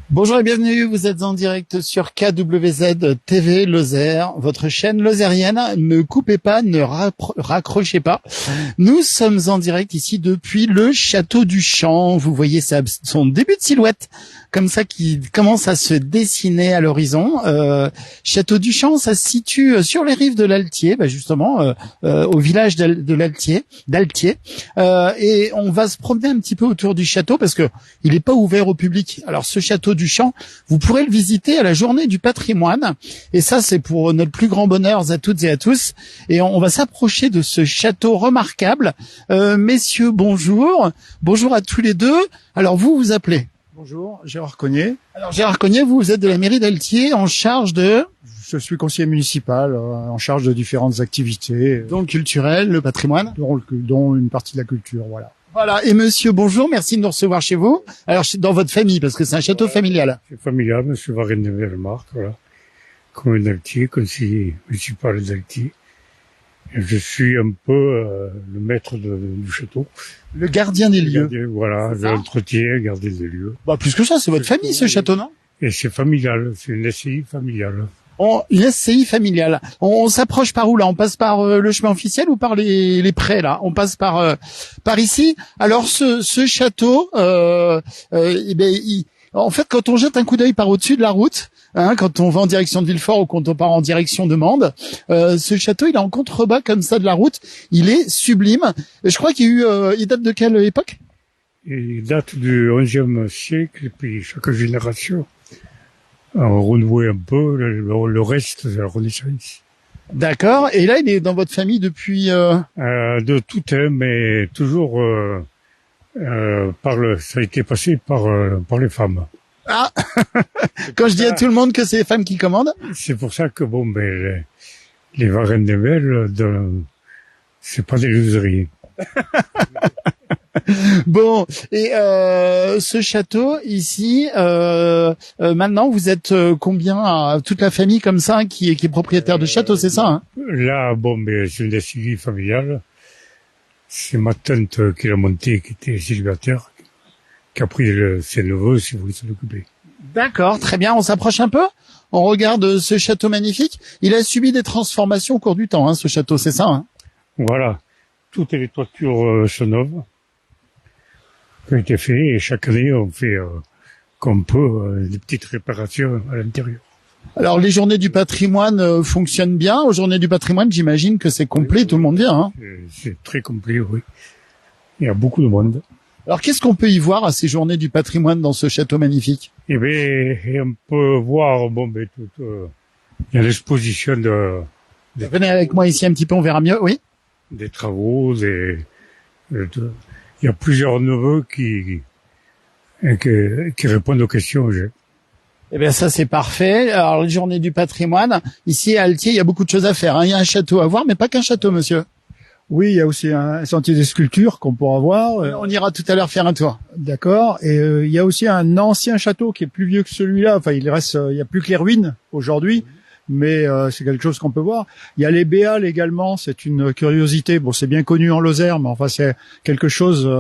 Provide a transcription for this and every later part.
Bonjour et bienvenue, vous êtes en direct sur KWZ TV Lozère, votre chaîne lozérienne. Ne coupez pas, ne raccrochez pas. Nous sommes en direct ici depuis le château du Champ. Vous voyez son début de silhouette, comme ça, qui commence à se dessiner à l'horizon. Château du Champ, ça se situe sur les rives de l'Altier, justement, au village d'Altier. Et on va se promener un petit peu autour du château parce que il n'est pas ouvert au public. Alors ce château du Champ, vous pourrez le visiter à la journée du patrimoine. Et ça, c'est pour notre plus grand bonheur à toutes et à tous. Et on va s'approcher de ce château remarquable. Messieurs, bonjour. Bonjour à tous les deux. Alors vous vous appelez? Bonjour, Gérard Cognier. Alors Gérard Cognier, vous êtes de la mairie d'Altier en charge de... Je suis conseiller municipal en charge de différentes activités. Donc culturel, le patrimoine, dont une partie de la culture, voilà. Voilà, et monsieur, bonjour, merci de nous recevoir chez vous. Alors, dans votre famille, parce que c'est un château familial. C'est familial, monsieur Varenne-de-Vermarc, voilà. Commune d'Altier, conseiller municipal d'Altier. Je suis un peu le maître du château. Le gardien des lieux. Voilà, l'entretien, gardien des lieux. Plus que ça, c'est votre famille, ce château, non? Et c'est familial, c'est une SCI familiale. Une SCI familiale. On s'approche par où là? On passe par le chemin officiel ou par les prés là? On passe par ici. Alors ce château, en fait, quand on jette un coup d'œil par au-dessus de la route, quand on va en direction de Villefort ou quand on part en direction de Mende, ce château, il est en contrebas comme ça de la route. Il est sublime. Je crois il date de quelle époque? Il date du XIe siècle, et puis chaque génération on renouait un peu le reste de la Renaissance. D'accord. Et là, il est dans votre famille depuis... De tout temps, mais toujours ça a été passé par les femmes. Ah. Quand je dis à tout le monde que c'est les femmes qui commandent. C'est pour ça que les Varenne des Belles, c'est pas des loseriers. Bon, et ce château ici, maintenant vous êtes combien, toute la famille comme ça qui est propriétaire de château, c'est ça, hein? Là, c'est une SCI familiale. C'est ma tante qui l'a monté, qui était célibataire, qui a pris ses neveux, si vous voulez s'en occuper. D'accord, très bien, on s'approche un peu. On regarde ce château magnifique. Il a subi des transformations au cours du temps, ce château, c'est ça, hein? Voilà, toutes les toitures sont neuves. Qui ont été fait et chaque année on fait comme peut des petites réparations à l'intérieur. Alors les journées du patrimoine fonctionnent bien. Aux journées du patrimoine, j'imagine que c'est complet, tout le monde vient, hein? C'est très complet, oui. Il y a beaucoup de monde. Alors qu'est-ce qu'on peut y voir à ces journées du patrimoine dans ce château magnifique? Eh bien, on peut voir, il y a l'exposition Venez avec moi ici un petit peu, on verra mieux, oui. Des travaux, il y a plusieurs neveux qui répondent aux questions. Eh bien, ça, c'est parfait. Alors, les journées du patrimoine. Ici, à Altier, il y a beaucoup de choses à faire, hein. Il y a un château à voir, mais pas qu'un château, monsieur. Oui, il y a aussi un sentier des sculptures qu'on pourra voir. On ira tout à l'heure faire un tour. D'accord. Et il y a aussi un ancien château qui est plus vieux que celui-là. Enfin, il y a plus que les ruines aujourd'hui. Mais c'est quelque chose qu'on peut voir. Il y a les Béales également, c'est une curiosité. Bon, c'est bien connu en Lozère, mais enfin c'est quelque chose,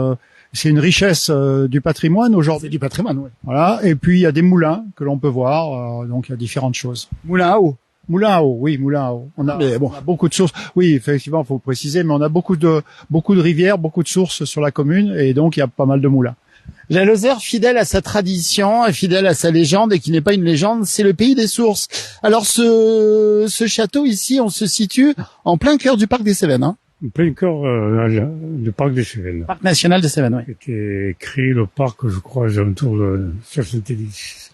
c'est une richesse du patrimoine aujourd'hui. C'est du patrimoine, oui. Voilà. Et puis il y a des moulins que l'on peut voir, donc il y a différentes choses. Moulin à eau. Moulin à eau, oui, moulin à eau. On a beaucoup de sources. Oui, effectivement, faut préciser, mais on a beaucoup de rivières, beaucoup de sources sur la commune, et donc il y a pas mal de moulins. La Lozère, fidèle à sa tradition, fidèle à sa légende, et qui n'est pas une légende, c'est le pays des sources. Alors ce château ici, on se situe en plein cœur du parc des Cévennes, hein? En plein cœur du parc des Cévennes. Parc national des Cévennes, oui. C'était créé le parc, je crois, aux alentours de 70.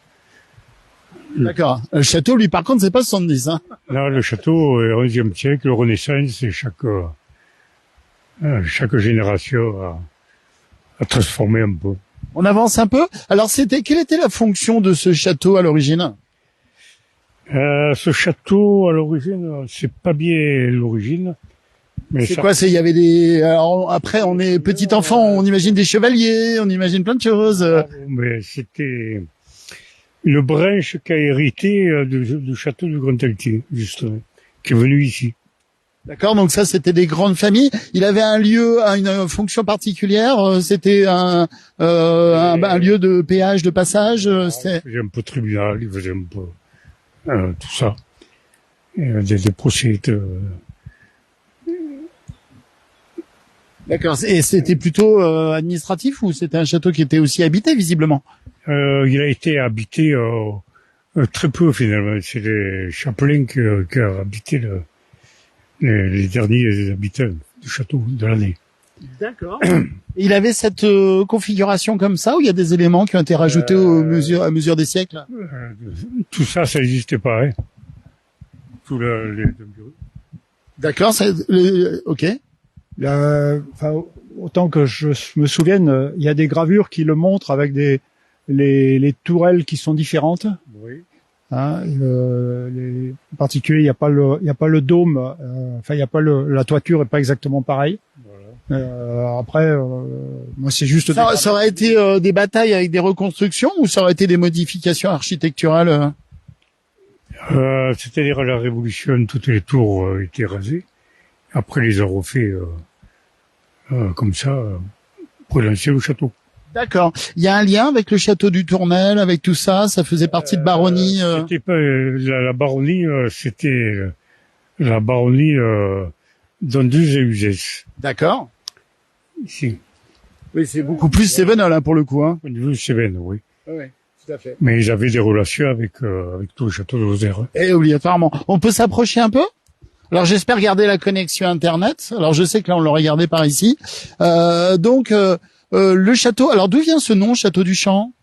D'accord. Le château, lui, par contre, c'est pas 70, hein? Là, le château est 11e siècle, le Renaissance, et chaque génération a transformé un peu. On avance un peu. Alors, quelle était la fonction de ce château à l'origine? Ce château, à l'origine, c'est pas bien l'origine. C'est quoi? Il y avait alors, après, on est petit enfant, on imagine des chevaliers, on imagine plein de choses. Mais c'était une branche qui a hérité du château du Grand Altier, justement, qui est venu ici. D'accord, donc ça c'était des grandes familles. Il avait un lieu, une fonction particulière. C'était un lieu de péage, de passage. Il C'était... faisait un peu tribunal, il faisait un peu tout ça. Et, des procès. D'accord. Et c'était plutôt administratif ou c'était un château qui était aussi habité visiblement? Il a été habité très peu finalement. C'est les chapelains qui ont habité les derniers habitants du château de l'année. D'accord. Il avait cette configuration comme ça, ou il y a des éléments qui ont été rajoutés à mesure des siècles? Tout ça, ça n'existait pas. Hein. Tout les D'accord, ok. Autant que je me souvienne, il y a des gravures qui le montrent avec les tourelles qui sont différentes. Oui. Hein, en particulier, il y a pas le dôme. Il y a pas la toiture est pas exactement pareille. Voilà. Après, moi, c'est juste. Ça aurait été des batailles avec des reconstructions, ou ça aurait été des modifications architecturales? C'est-à-dire à la Révolution, toutes les tours étaient rasées. Après, ils ont refait comme ça pour lancer le château. D'accord. Il y a un lien avec le château du Tournel, avec tout ça. Ça faisait partie de baronnie. C'était pas la baronnie, c'était la baronnie d'Anduze et Uzès. D'accord. Ici. Oui, c'est beaucoup plus Cévenol, hein, pour le coup. Hein. Anduze, Cévennes, oui. Oui, tout à fait. Mais ils avaient des relations avec tout le château de Lozère. Et obligatoirement. On peut s'approcher un peu? Alors j'espère garder la connexion Internet. Alors je sais que là on l'a regardé par ici. Le château. Alors d'où vient ce nom, Château du Champ?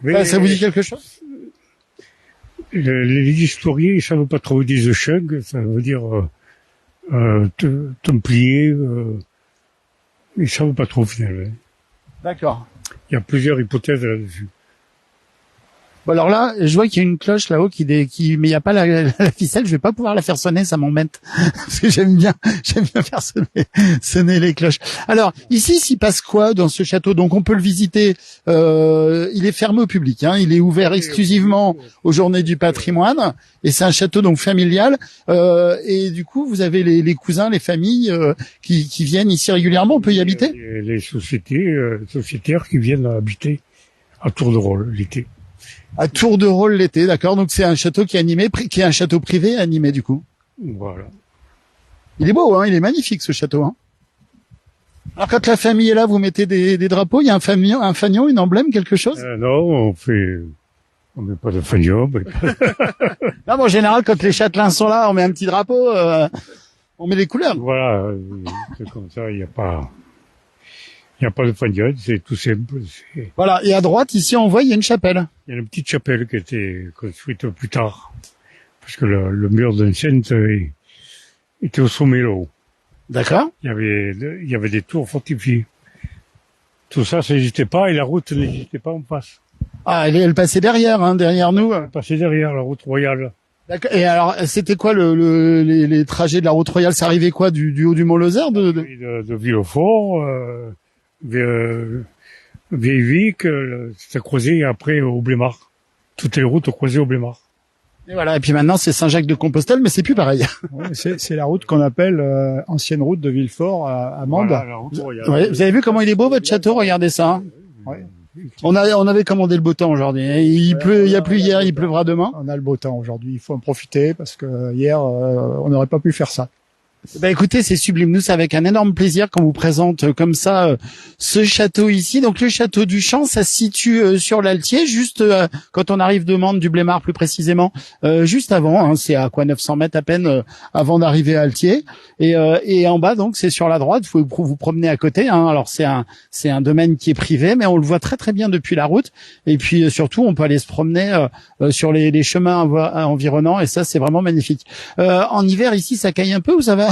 Ça vous dit quelque chose? Les historiens, ils savent pas trop. Ils disent Cheng, ça veut dire templier. Ils savent pas trop finalement. D'accord. Il y a plusieurs hypothèses là-dessus. Bon alors là, je vois qu'il y a une cloche là-haut mais il n'y a pas la ficelle. Je vais pas pouvoir la faire sonner, ça m'embête parce que j'aime bien faire sonner les cloches. Alors ici, s'il passe quoi dans ce château? Donc on peut le visiter. Il est fermé au public. Hein, il est ouvert exclusivement aux Journées du Patrimoine. Et c'est un château donc familial. Et du coup, vous avez les cousins, les familles qui viennent ici régulièrement. On peut y habiter. Les sociétaires qui viennent habiter à tour de rôle l'été. À tour de rôle l'été, d'accord. Donc c'est un château qui est un château privé animé du coup. Voilà. Il est beau, hein. Il est magnifique ce château. Hein. Alors quand la famille est là, vous mettez des drapeaux. Il y a un fanion, une emblème, quelque chose? Non, on met pas de fanion. Mais... non, mais en général, quand les châtelains sont là, on met un petit drapeau. On met les couleurs. Voilà, c'est comme ça. Il n'y a pas de fanion, c'est tout simple. Voilà. Et à droite, ici, on voit, il y a une chapelle. Il y a une petite chapelle qui a été construite plus tard, parce que le mur d'enceinte était au sommet là-haut. D'accord. Il y avait des tours fortifiées. Tout ça n'existait pas et la route n'existait pas en face. Ah, elle passait derrière, hein, derrière nous. Elle passait derrière la route royale. D'accord. Et alors, c'était quoi les trajets de la route royale? Ça arrivait quoi du haut du Mont Lozère de Villefort, Vieille-Vic, ça croisait après au Blémard. Toutes les routes croisaient au Blémard. Et voilà. Et puis maintenant, c'est Saint-Jacques-de-Compostelle, mais c'est plus pareil. Ouais, c'est la route qu'on appelle ancienne route de Villefort à Mende. Voilà, la route royale. Ouais, vous avez vu comment il est beau votre château? Regardez ça. Hein. Ouais. On avait commandé le beau temps aujourd'hui. Il pleut, il y a plu hier, il pleuvra demain. On a le beau temps aujourd'hui. Il faut en profiter parce que hier, on n'aurait pas pu faire ça. Ben écoutez, c'est sublime. Nous, c'est avec un énorme plaisir qu'on vous présente comme ça ce château ici. Donc le château du Champ, ça se situe sur l'Altier, juste quand on arrive de Mende, du Blémard plus précisément, juste avant. Hein, c'est à quoi 900 mètres à peine avant d'arriver à Altier. Et en bas, donc, c'est sur la droite. Vous pouvez vous promener à côté. Hein. Alors c'est un domaine qui est privé, mais on le voit très très bien depuis la route. Et puis surtout, on peut aller se promener sur les chemins environnants. Et ça, c'est vraiment magnifique. En hiver ici, ça caille un peu ou ça va?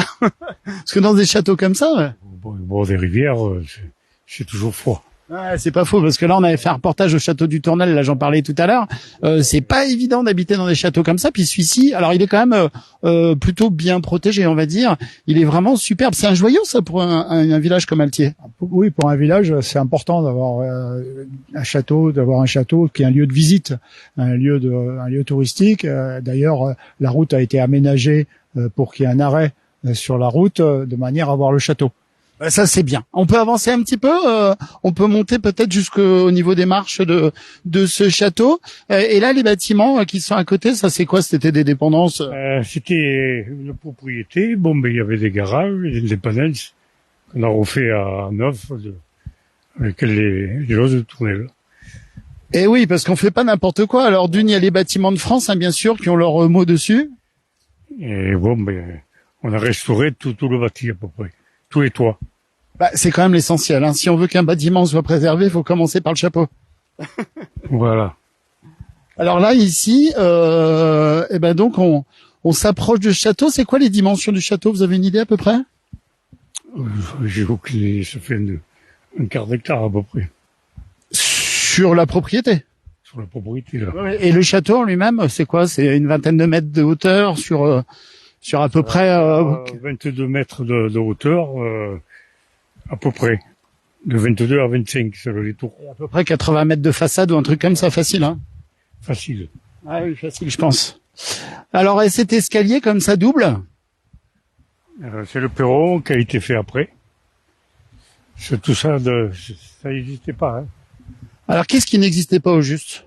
Parce que dans des châteaux comme ça, ouais. Au bord des rivières, c'est toujours froid. Ouais, c'est pas faux, parce que là, on avait fait un reportage au château du Tournel, là, j'en parlais tout à l'heure. C'est pas évident d'habiter dans des châteaux comme ça. Puis celui-ci, alors il est quand même plutôt bien protégé, on va dire. Il est vraiment superbe. C'est un joyau, ça, pour un village comme Altier. Oui, pour un village, c'est important d'avoir un château qui est un lieu de visite, un lieu touristique. D'ailleurs, la route a été aménagée pour qu'il y ait un arrêt sur la route de manière à voir le château. Ça c'est bien. On peut avancer un petit peu. On peut monter peut-être jusqu'au niveau des marches de ce château. Et là, les bâtiments qui sont à côté, ça c'est quoi? C'était des dépendances? C'était une propriété. Bon, ben il y avait des garages, des dépendances qu'on a refait à neuf, avec les loges de tournelle. Eh oui, parce qu'on fait pas n'importe quoi. Alors d'une, il y a les bâtiments de France, hein, bien sûr, qui ont leur mot dessus. Et bon, ben on a restauré tout le bâti à peu près, tous les toits. Bah, c'est quand même l'essentiel. Hein. Si on veut qu'un bâtiment soit préservé, il faut commencer par le chapeau. Voilà. Alors là, ici, eh ben donc on s'approche du château. C'est quoi les dimensions du château? Vous avez une idée à peu près? J'ai aucune idée, ça fait un quart d'hectare à peu près. Sur la propriété. Sur la propriété, là. Et le château en lui-même, c'est quoi? C'est une vingtaine de mètres de hauteur sur à peu près 22 mètres de hauteur, à peu près. De 22 à 25, selon les tours. à peu près 80 mètres de façade ou un truc comme ça, facile, hein? Facile. Ah oui, facile, je pense. Alors, et cet escalier comme ça double? C'est le perron qui a été fait après. C'est tout ça, ça n'existait pas, hein. Alors, qu'est-ce qui n'existait pas au juste?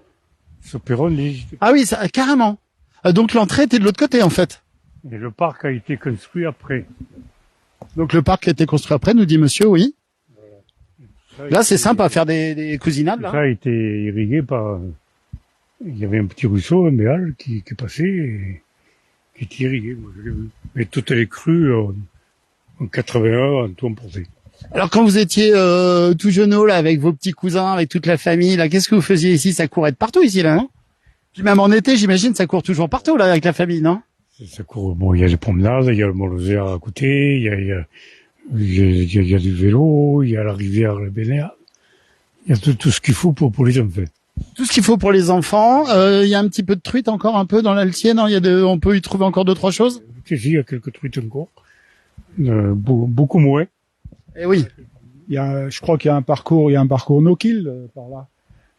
Ce perron n'existait pas. Ah oui, ça, carrément. Donc l'entrée était de l'autre côté, en fait. Et le parc a été construit après. Donc le parc a été construit après, nous dit monsieur, oui. Là, c'est sympa, faire des cousinades, Tout là. ça a été irrigué par... Il y avait un petit ruisseau, un béal, qui passait et qui était irrigué, moi je l'ai vu. Mais toutes les crues en 81 en tout emporté. Alors, quand vous étiez tout jeuneau, là, avec vos petits cousins, avec toute la famille, là, qu'est-ce que vous faisiez ici? Ça courait de partout, ici, là, non? Puis même en été, j'imagine, ça court toujours partout, là, avec la famille, non? Ça court, bon, il y a les promenades, il y a le Mont-Lozère à côté, il y a du vélo, il y a la rivière, le Bénéat. Il y a tout ce qu'il faut pour les enfants. Tout ce qu'il faut pour les enfants. Il y a un petit peu de truite encore un peu dans l'Altier, non? On peut y trouver encore deux, trois choses? Il y a quelques truites encore. Beaucoup moins. Eh oui. Je crois qu'il y a un parcours no-kill par là.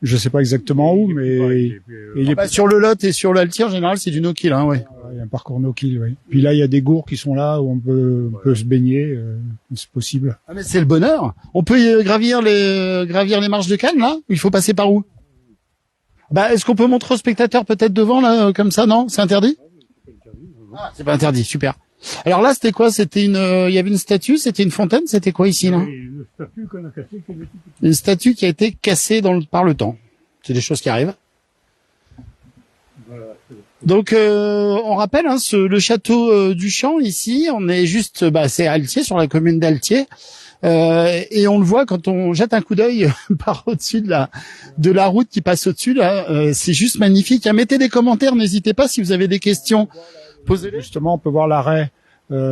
Je sais pas exactement où, mais il est Sur le Lot et sur l'Altier, en général, c'est du no-kill, hein, ouais. il y a un parcours no-kill, oui. Puis là, il y a des gourds qui sont là où on peut se baigner, c'est possible. Ah, mais c'est le bonheur. On peut gravir les marches de Cannes, là? Il faut passer par où? Bah, est-ce qu'on peut montrer aux spectateurs peut-être devant, là, comme ça, non? C'est interdit? Ah, c'est pas interdit, super. Alors là, c'était quoi? C'était il y avait une statue, c'était une fontaine, c'était quoi ici, là? Une statue qu'on a cassée, Une statue qui a été cassée par le temps. C'est des choses qui arrivent. Donc, on rappelle, hein, le château du Champ, ici, on est juste, c'est à Altier, sur la commune d'Altier. Et on le voit quand on jette un coup d'œil par au-dessus de la route qui passe au-dessus, là, c'est juste magnifique. Mettez des commentaires, n'hésitez pas si vous avez des questions. Posez-les. Justement, on peut voir l'arrêt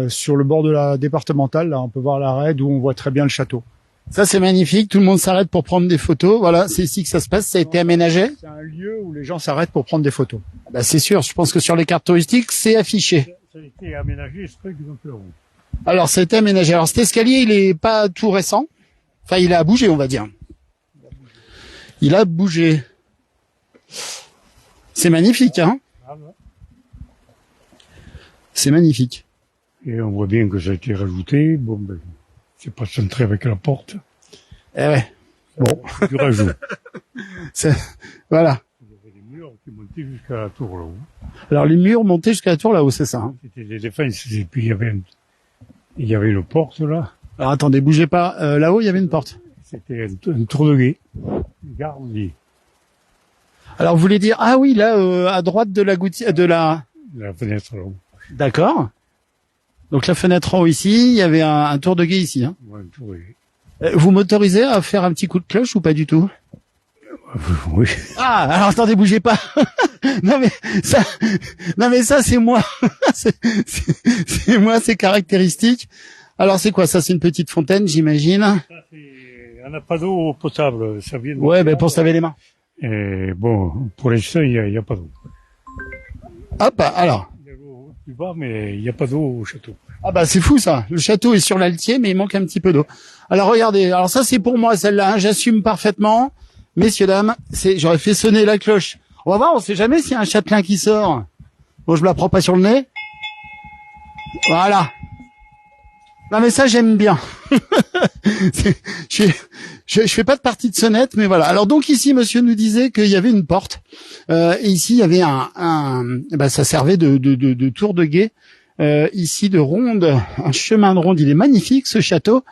sur le bord de la départementale. Là, on peut voir l'arrêt d'où on voit très bien le château. Ça, c'est magnifique. Tout le monde s'arrête pour prendre des photos. Voilà, c'est ici que ça se passe. Ça a été aménagé. C'est un lieu où les gens s'arrêtent pour prendre des photos. Bah, c'est sûr. Je pense que sur les cartes touristiques, c'est affiché. Ça a été aménagé exprès du perron. Alors, ça a été aménagé. Alors, cet escalier, il est pas tout récent. Enfin, il a bougé, on va dire. Il a bougé. C'est magnifique, hein? C'est magnifique. Et on voit bien que ça a été rajouté. Bon, ben, c'est pas centré avec la porte. Eh ouais. Bon. Du rajout. Voilà. Il y avait des murs qui montaient jusqu'à la tour là-haut. Alors, les murs montaient jusqu'à la tour là-haut, c'est ça, hein? C'était des défenses. Et puis, il y avait une porte là. Alors, attendez, bougez pas. Là-haut, il y avait une porte. C'était un tour de guet. Garde. Alors, vous voulez dire, ah oui, là, à droite de la gouttière, La fenêtre là-haut. D'accord. Donc la fenêtre en haut ici, il y avait un tour de guet ici. Hein. Ouais, un tour de guet. Vous m'autorisez à faire un petit coup de cloche ou pas du tout? Oui. Ah, alors attendez, bougez pas. non mais ça c'est moi. c'est moi, c'est caractéristique. Alors c'est quoi ça? C'est une petite fontaine, j'imagine. Ça, on n'a pas d'eau potable. Ça vient de Ouais, ben pour se laver les mains. Et bon, pour l'instant, il y a pas d'eau. Hop, alors. Il y a l'eau plus bas, mais il n'y a pas d'eau au château. Ah bah c'est fou ça. Le château est sur l'Altier, mais il manque un petit peu d'eau. Alors regardez, alors ça c'est pour moi celle-là, hein, j'assume parfaitement. Messieurs, dames, j'aurais fait sonner la cloche. On va voir, on sait jamais s'il y a un châtelain qui sort. Bon, je me la prends pas sur le nez. Voilà. Non mais ça j'aime bien. je, je fais pas de partie de sonnette, mais voilà. Alors donc ici, monsieur nous disait qu'il y avait une porte. Et ici il y avait ça servait de tour de guet. Ici de ronde, un chemin de ronde. Il est magnifique ce château.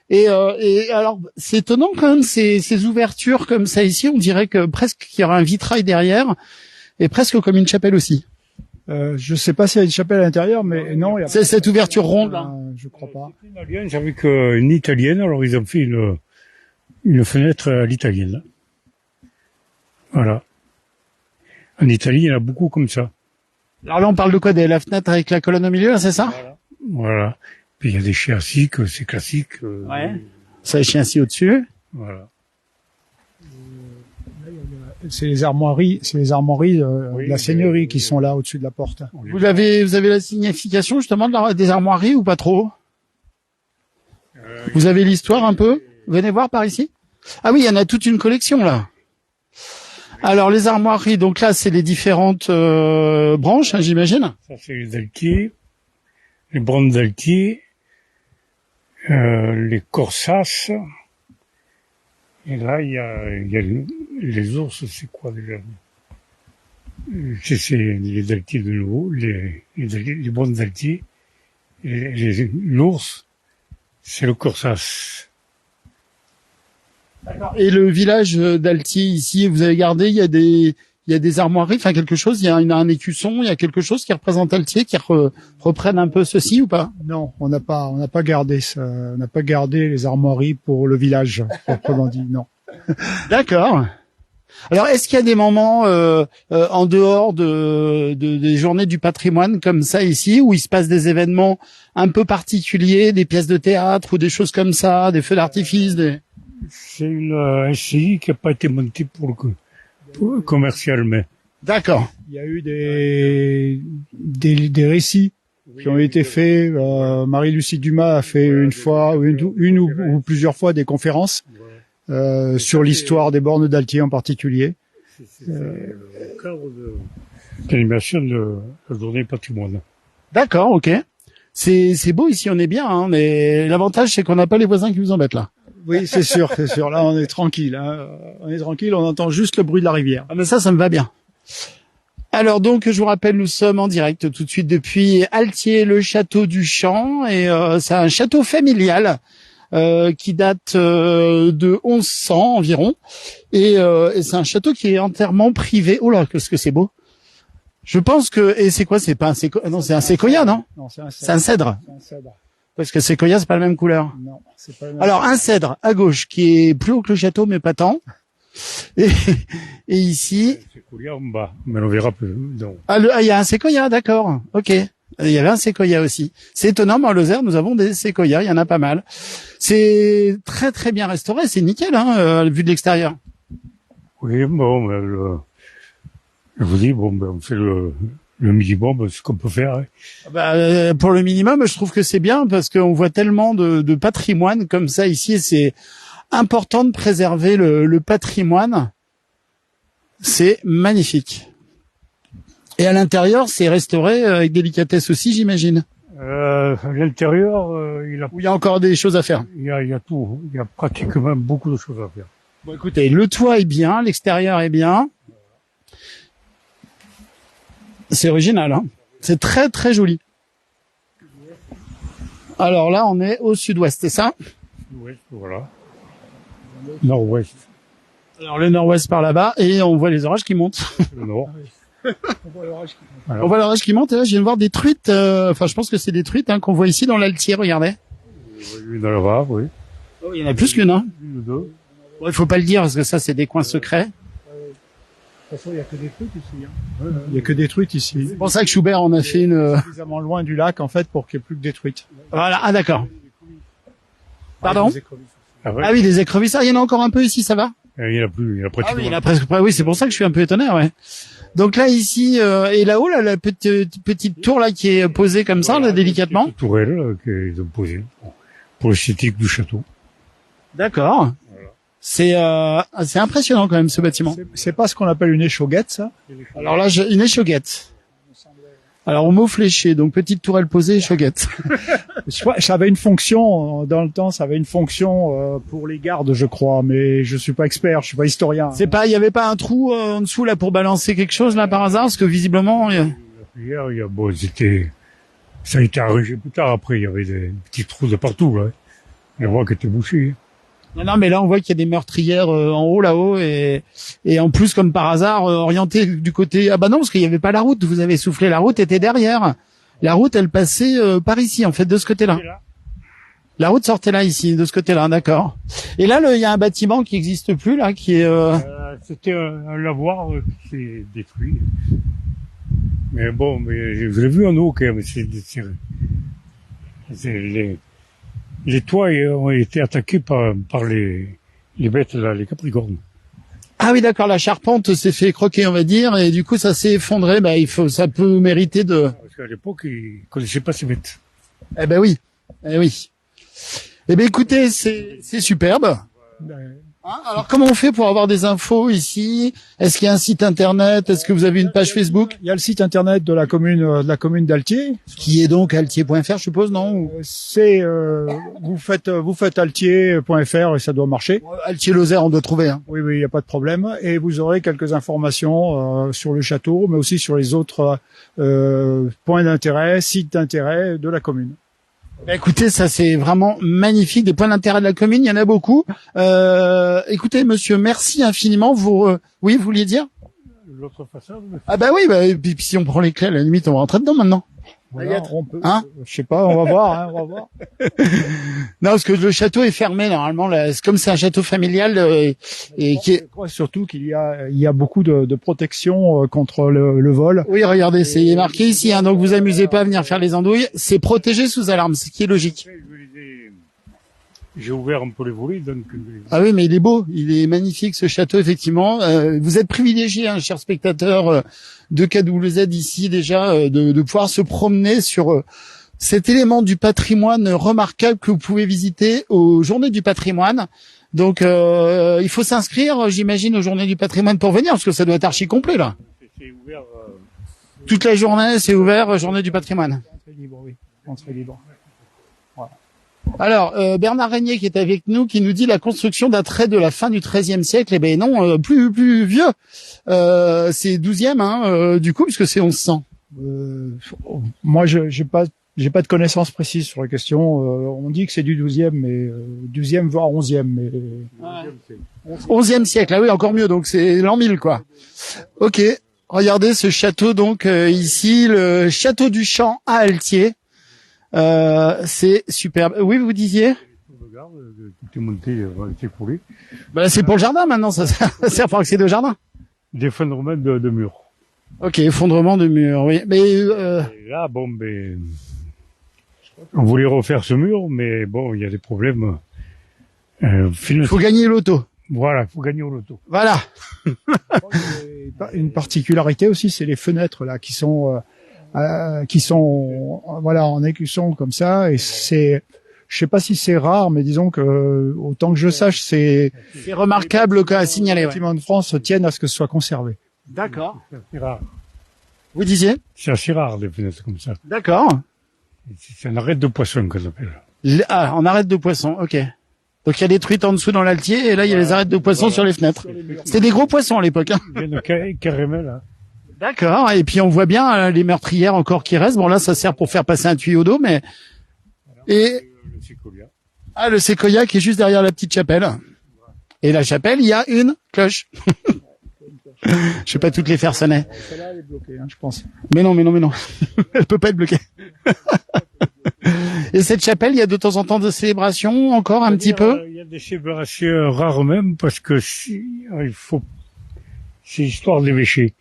Et alors c'est étonnant quand même ces ouvertures comme ça ici. On dirait que presque qu'il y aura un vitrail derrière et presque comme une chapelle aussi. Je sais pas s'il y a une chapelle à l'intérieur, mais non. Il y a C'est cette ouverture ronde là. Je crois pas. Une alliance avec une italienne, alors ils ont fait une fenêtre à l'italienne. Voilà. En Italie, il y en a beaucoup comme ça. Alors là, on parle de quoi? La fenêtre avec la colonne au milieu, c'est ça? Voilà. Puis il y a des chiassiques, c'est classique. Ouais. Ça, les chiens assis au-dessus. Voilà. C'est les armoiries Oui, de la seigneurie qui sont là au-dessus de la porte. Vous avez la signification justement des armoiries ou pas trop? Vous avez l'histoire un peu? Venez voir par ici. Ah oui, il y en a toute une collection là. Alors les armoiries, donc là c'est les différentes branches, hein, j'imagine. Ça c'est les altiers, les brandes d'altier, les corsasses. Et là il y a les ours, c'est quoi déjà? C'est les altiers de nouveau, les brandes d'altier. L'ours, c'est le corsas. D'accord. Et le village d'Altier ici, vous avez gardé, il y a des armoiries, enfin quelque chose, il y a un écusson, il y a quelque chose qui représente Altier, qui reprenne un peu ceci ou pas? Non, on n'a pas gardé ça. On n'a pas gardé les armoiries pour le village, proprement dit, non. D'accord. Alors, est-ce qu'il y a des moments en dehors des journées du patrimoine comme ça ici, où il se passe des événements un peu particuliers, des pièces de théâtre ou des choses comme ça, des feux d'artifice, C'est une SCI qui n'a pas été montée pour le commercial, mais... D'accord. Il y a eu des récits qui ont été faits. Marie-Lucie Dumas a fait une ou plusieurs fois des conférences sur l'histoire des bornes d'Altier en particulier. C'est le cadre d'animation de la journée patrimoine. D'accord, ok. C'est beau ici, on est bien, hein, mais l'avantage c'est qu'on n'a pas les voisins qui vous embêtent là. Oui, c'est sûr, c'est sûr. Là, on est tranquille. Hein. On est tranquille, on entend juste le bruit de la rivière. Ah mais ça me va bien. Alors donc, je vous rappelle, nous sommes en direct tout de suite depuis Altier, le château du Champ, et c'est un château familial qui date de 1100 environ, et c'est un château qui est entièrement privé. Oh là, qu'est-ce que c'est beau! Je pense que c'est quoi? C'est pas un séquoia? Non, c'est un séquoia, non? Non, c'est un cèdre. C'est un cèdre. C'est un cèdre. Parce que séquoia, c'est pas la même couleur. Non, c'est pas la même. Alors un cèdre à gauche qui est plus haut que le château, mais pas tant. Et ici, C'est coulé en bas, mais on verra peu. Donc. il y a un séquoia, d'accord. Ok. Il y avait un séquoia aussi. C'est étonnant, mais en Lozère, nous avons des séquoias, il y en a pas mal. C'est très très bien restauré, c'est nickel, hein, vu de l'extérieur. Oui, bon, mais je vous dis, bon, ben, on fait le minimum, ce qu'on peut faire. Hein. Pour le minimum, je trouve que c'est bien parce qu'on voit tellement de patrimoine comme ça ici, et c'est important de préserver le patrimoine. C'est magnifique. Et à l'intérieur, c'est restauré avec délicatesse aussi, j'imagine. À l'intérieur, Où il y a encore des choses à faire. il y a tout. Il y a pratiquement beaucoup de choses à faire. Bon, écoutez, le toit est bien, l'extérieur est bien. C'est original, hein. C'est très très joli. Alors là, on est au sud-ouest, c'est ça? Ouest, voilà. Nord-ouest, Alors le nord-ouest par là-bas, et on voit les orages qui montent. le nord. On voit l'orage qui monte, et là, je viens de voir des truites, enfin, je pense que c'est des truites, hein, qu'on voit ici dans l'Altier, regardez. Une dans le Var, oui. Oh, il y en a plus qu'une, hein. Une ou deux. Bon, il faut pas le dire, parce que ça, c'est des coins secrets. De toute façon, il y a que des truites ici. Hein. Il y a que des truites ici. C'est pour ça que Schubert en a fait une... Suffisamment loin du lac, en fait, pour qu'il n'y ait plus que des truites. Voilà, ah d'accord. Pardon? Des écrevisses. Ah, ouais. Ah oui, des écrevisses, il y en a encore un peu ici, ça va? Il y en a plus, il y en a Ah pratiquement. oui, il y en a presque pas. Oui, c'est pour ça que je suis un peu étonné, ouais. Donc là, ici, et là-haut, là, la petite tour là qui est posée comme ça, là, délicatement. Une tourelle qu'ils ont posée pour l'esthétique du château. D'accord. C'est impressionnant quand même ce bâtiment. C'est pas ce qu'on appelle une échauguette, ça? Alors là, une échauguette. Alors au mot fléché, donc petite tourelle posée, échauguette. Je crois que ça avait une fonction dans le temps, ça avait une fonction pour les gardes, je crois, mais je suis pas expert, je suis pas historien. C'est pas, il y avait pas un trou en dessous là pour balancer quelque chose là par hasard, parce que visiblement. Hier, ça a été arrangé plus tard. Après, il y avait des petits trous de partout, là. La voie qui était bouchée. Non, mais là on voit qu'il y a des meurtrières en haut là-haut et en plus comme par hasard orientées du côté. Ah bah non, parce qu'il y avait pas la route. Vous avez soufflé, la route était derrière. La route, elle passait par ici, en fait, de ce côté-là. La route sortait là, ici, de ce côté-là, d'accord. Et là, il y a un bâtiment qui n'existe plus, là, qui est... C'était un lavoir qui s'est détruit. Mais bon, je l'ai vu en haut, quand même. Les toits ont été attaqués par les bêtes, là, les capricornes. Ah oui, d'accord, la charpente s'est fait croquer, on va dire, et du coup, ça s'est effondré. Bah, ça peut mériter de... Parce qu'à l'époque, ils connaissaient pas ces bêtes. Eh ben oui, eh oui. Eh ben écoutez, c'est superbe. Hein, alors comment on fait pour avoir des infos ici? Est-ce qu'il y a un site internet? Est-ce que vous avez une page Facebook? Il y a le site internet de la commune d'Altier, qui est donc altier.fr, je suppose, non? C'est vous faites altier.fr et ça doit marcher. Altier-Lozère, on doit trouver. Hein. Oui, il n'y a pas de problème. Et vous aurez quelques informations sur le château, mais aussi sur les autres points d'intérêt, sites d'intérêt de la commune. Bah, écoutez, ça c'est vraiment magnifique. Des points d'intérêt de la commune, il y en a beaucoup. Écoutez, monsieur, merci infiniment. Oui, vous vouliez dire? L'autre façade. Ah bah oui, et puis si on prend les clés, à la limite, on va rentrer dedans maintenant. Voilà, on peut. Hein? Je sais pas, on va voir. On va voir. Non, parce que le château est fermé normalement. Là, comme c'est un château familial et qui est. Je crois surtout qu'il y a beaucoup de protection contre le vol. Oui, regardez, c'est marqué ici. Hein, donc vous amusez pas à venir faire les andouilles. C'est protégé sous alarme, ce qui est logique. J'ai ouvert un peu les volets, donc. Ah oui, mais il est beau, il est magnifique ce château effectivement. Vous êtes privilégié, hein, chers spectateurs de KWZ ici déjà, de pouvoir se promener sur cet élément du patrimoine remarquable que vous pouvez visiter aux Journées du Patrimoine. Donc il faut s'inscrire, j'imagine, aux Journées du Patrimoine pour venir, parce que ça doit être archi complet là. C'est ouvert. Toute la journée, c'est ouvert, Journée du Patrimoine. Entrée libre, oui. Entrée libre. Voilà. Alors, Bernard Régnier qui est avec nous, qui nous dit la construction daterait de la fin du XIIIe siècle. Eh ben non, plus vieux. C'est 12e, hein, du coup, puisque c'est 1100. Moi, j'ai pas de connaissances précises sur la question. On dit que c'est du 12e, mais 12e voire 11e. Mais 11e siècle, ah oui, encore mieux. Donc c'est l'an 1000, quoi. Ok. Regardez ce château, donc ici, le château du Champ à Altier. C'est superbe. Oui, vous disiez? Tout est monté, c'est coulé. Bah, c'est pour le jardin maintenant, ça sert pour accéder au jardin. Des effondrements de murs. Ok, effondrement de murs, oui. Mais Et là, on voulait refaire ce mur, mais bon, il y a des problèmes. Il faut gagner l'auto. Voilà, il faut gagner au loto. Voilà. Une particularité aussi, c'est les fenêtres là qui sont voilà en écusson comme ça, et c'est, je sais pas si c'est rare, mais disons que autant que je sache, c'est remarquable à signaler. Les Ouais. bâtiments de France tiennent à ce que ce soit conservé. D'accord. C'est assez rare. Vous disiez? C'est assez rare, des fenêtres comme ça. D'accord. C'est un arrêt de poisson qu'on appelle. Ah, on arrête de poisson, ok. Donc il y a des truites en dessous dans l'Altier, et là il y a les arêtes de poisson sur les fenêtres. C'était des gros poissons à l'époque. Hein. Il y a une caramel, là. D'accord. Et puis on voit bien les meurtrières encore qui restent. Bon là ça sert pour faire passer un tuyau d'eau, mais et Le séquoia. ah le séquoia qui est juste derrière la petite chapelle. Et la chapelle, il y a une cloche. Je vais pas toutes les faire sonner. Celle-là, elle est bloquée, je pense. Mais non. Elle peut pas être bloquée. Et cette chapelle, il y a de temps en temps de célébrations encore un petit peu. Il y a des célébrations rares même parce que c'est l'histoire de l'évêché.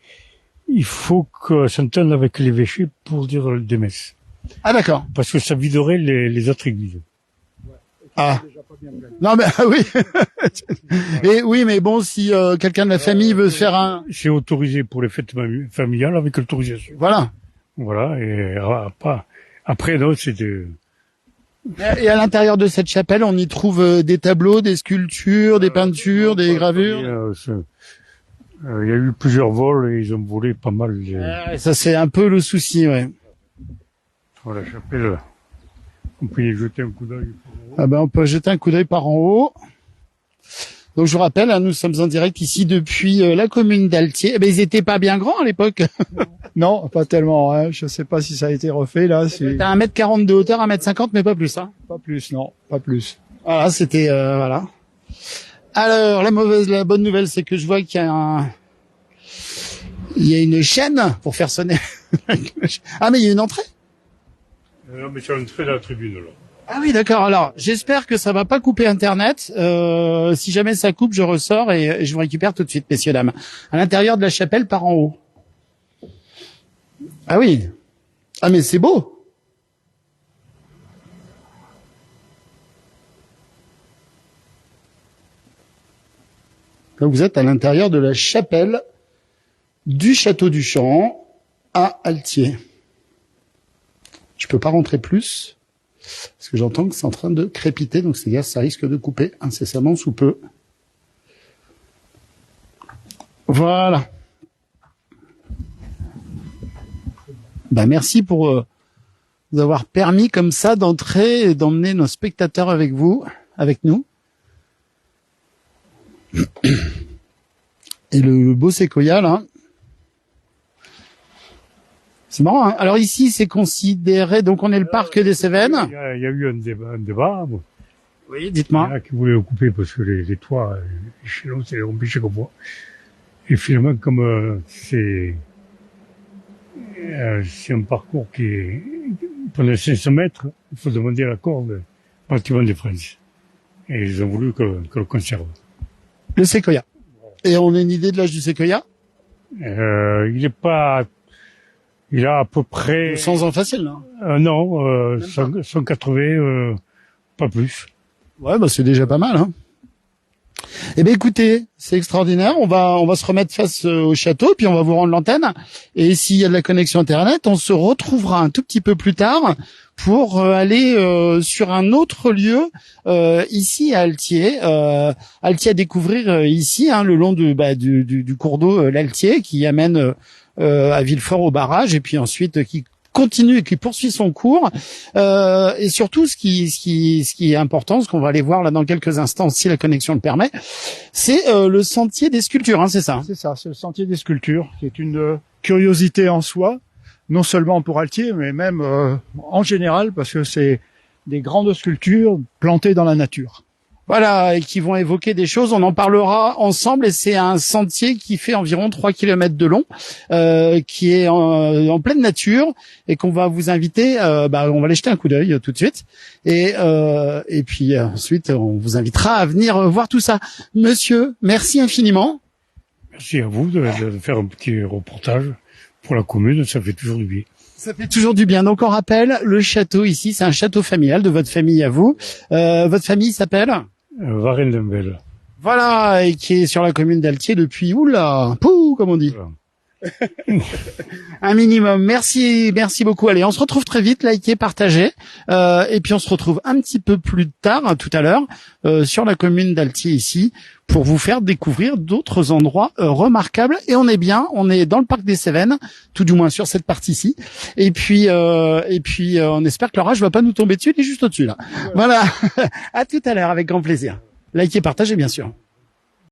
Il faut que s'entende avec l'évêché pour dire des messes. Ah d'accord. Parce que ça viderait les autres églises. Ah. Non mais oui. Et oui, mais bon, si quelqu'un de la famille veut faire un. C'est autorisé pour les fêtes familiales avec l'autorisation. Voilà. Voilà. Et après non, c'est Et à l'intérieur de cette chapelle, on y trouve des tableaux, des sculptures, des peintures, des gravures. Il y a eu plusieurs vols et ils ont volé pas mal. Ça c'est un peu le souci, ouais. Voilà, la chapelle. On peut y jeter un coup d'œil. Ah ben, on peut jeter un coup d'œil par en haut. Donc je vous rappelle, hein, nous sommes en direct ici depuis la commune d'Altier. Eh ben, ils étaient pas bien grands à l'époque. Non, pas tellement. Hein. Je sais pas si ça a été refait là. C'est T'as 1m40 de hauteur, 1m50, mais pas plus. Hein. pas plus, non, pas plus. Voilà, c'était voilà. Alors la bonne nouvelle, c'est que je vois qu'il y a une chaîne pour faire sonner. Ah mais il y a une entrée. Non, mais tu as entré dans la tribune, là. Ah oui, d'accord. Alors, j'espère que ça va pas couper Internet. Si jamais ça coupe, je ressors et je vous récupère tout de suite, messieurs, dames. À l'intérieur de la chapelle par en haut. Ah oui. Ah mais c'est beau. Donc vous êtes à l'intérieur de la chapelle du château du Champ à Altier. Je peux pas rentrer plus. Parce que j'entends que c'est en train de crépiter, donc c'est-à-dire ça risque de couper incessamment sous peu. Voilà. Ben merci pour nous avoir permis comme ça d'entrer et d'emmener nos spectateurs avec vous, avec nous. Et le beau séquoia là. C'est marrant, hein. Alors ici, c'est considéré, donc on est le parc des Cévennes. Il y a eu un débat. Bon. Oui, Il y dites-moi. en a qui voulaient le couper parce que les toits, chez nous, c'est compliqué comme bois. Et finalement, comme c'est un parcours qui est pendant 500 mètres, il faut demander l'accord du bâtiment de France. Et ils ont voulu que le conserve. Le séquoia. Et on a une idée de l'âge du séquoia? Il a à peu près... 100 ans facile, là. Non, 180, pas plus. Ouais, bah c'est déjà pas mal, hein. Eh ben écoutez, c'est extraordinaire. On va se remettre face au château, puis on va vous rendre l'antenne. Et s'il y a de la connexion Internet, on se retrouvera un tout petit peu plus tard pour aller sur un autre lieu ici à Altier. Altier à découvrir ici, hein, le long du cours d'eau l'Altier qui amène à Villefort au barrage, et puis ensuite qui continue et qui poursuit son cours. Et surtout, ce qui est important, ce qu'on va aller voir là dans quelques instants, si la connexion le permet, c'est le sentier des sculptures, hein, c'est ça. C'est ça, c'est le sentier des sculptures, qui est une curiosité en soi, non seulement pour Altier, mais même en général, parce que c'est des grandes sculptures plantées dans la nature. Voilà, et qui vont évoquer des choses, on en parlera ensemble, et c'est un sentier qui fait environ 3 km de long, qui est en pleine nature, et qu'on va vous inviter, on va aller jeter un coup d'œil tout de suite, et puis ensuite on vous invitera à venir voir tout ça. Monsieur, merci infiniment. Merci à vous de faire un petit reportage pour la commune, ça fait toujours du bien. Ça fait toujours du bien. Donc on rappelle, le château ici, c'est un château familial de votre famille à vous. Votre famille s'appelle Varenne-Lembel. Voilà, et qui est sur la commune d'Altier depuis, comme on dit. Voilà. Un minimum. Merci beaucoup. Allez, on se retrouve très vite, likez, partagez. Et puis on se retrouve un petit peu plus tard, hein, tout à l'heure, sur la commune d'Altier ici, pour vous faire découvrir d'autres endroits remarquables. Et on est dans le parc des Cévennes, tout du moins sur cette partie-ci. Et puis on espère que l'orage va pas nous tomber dessus, il est juste au-dessus là. Voilà. À tout à l'heure, avec grand plaisir. Likez, partagez bien sûr.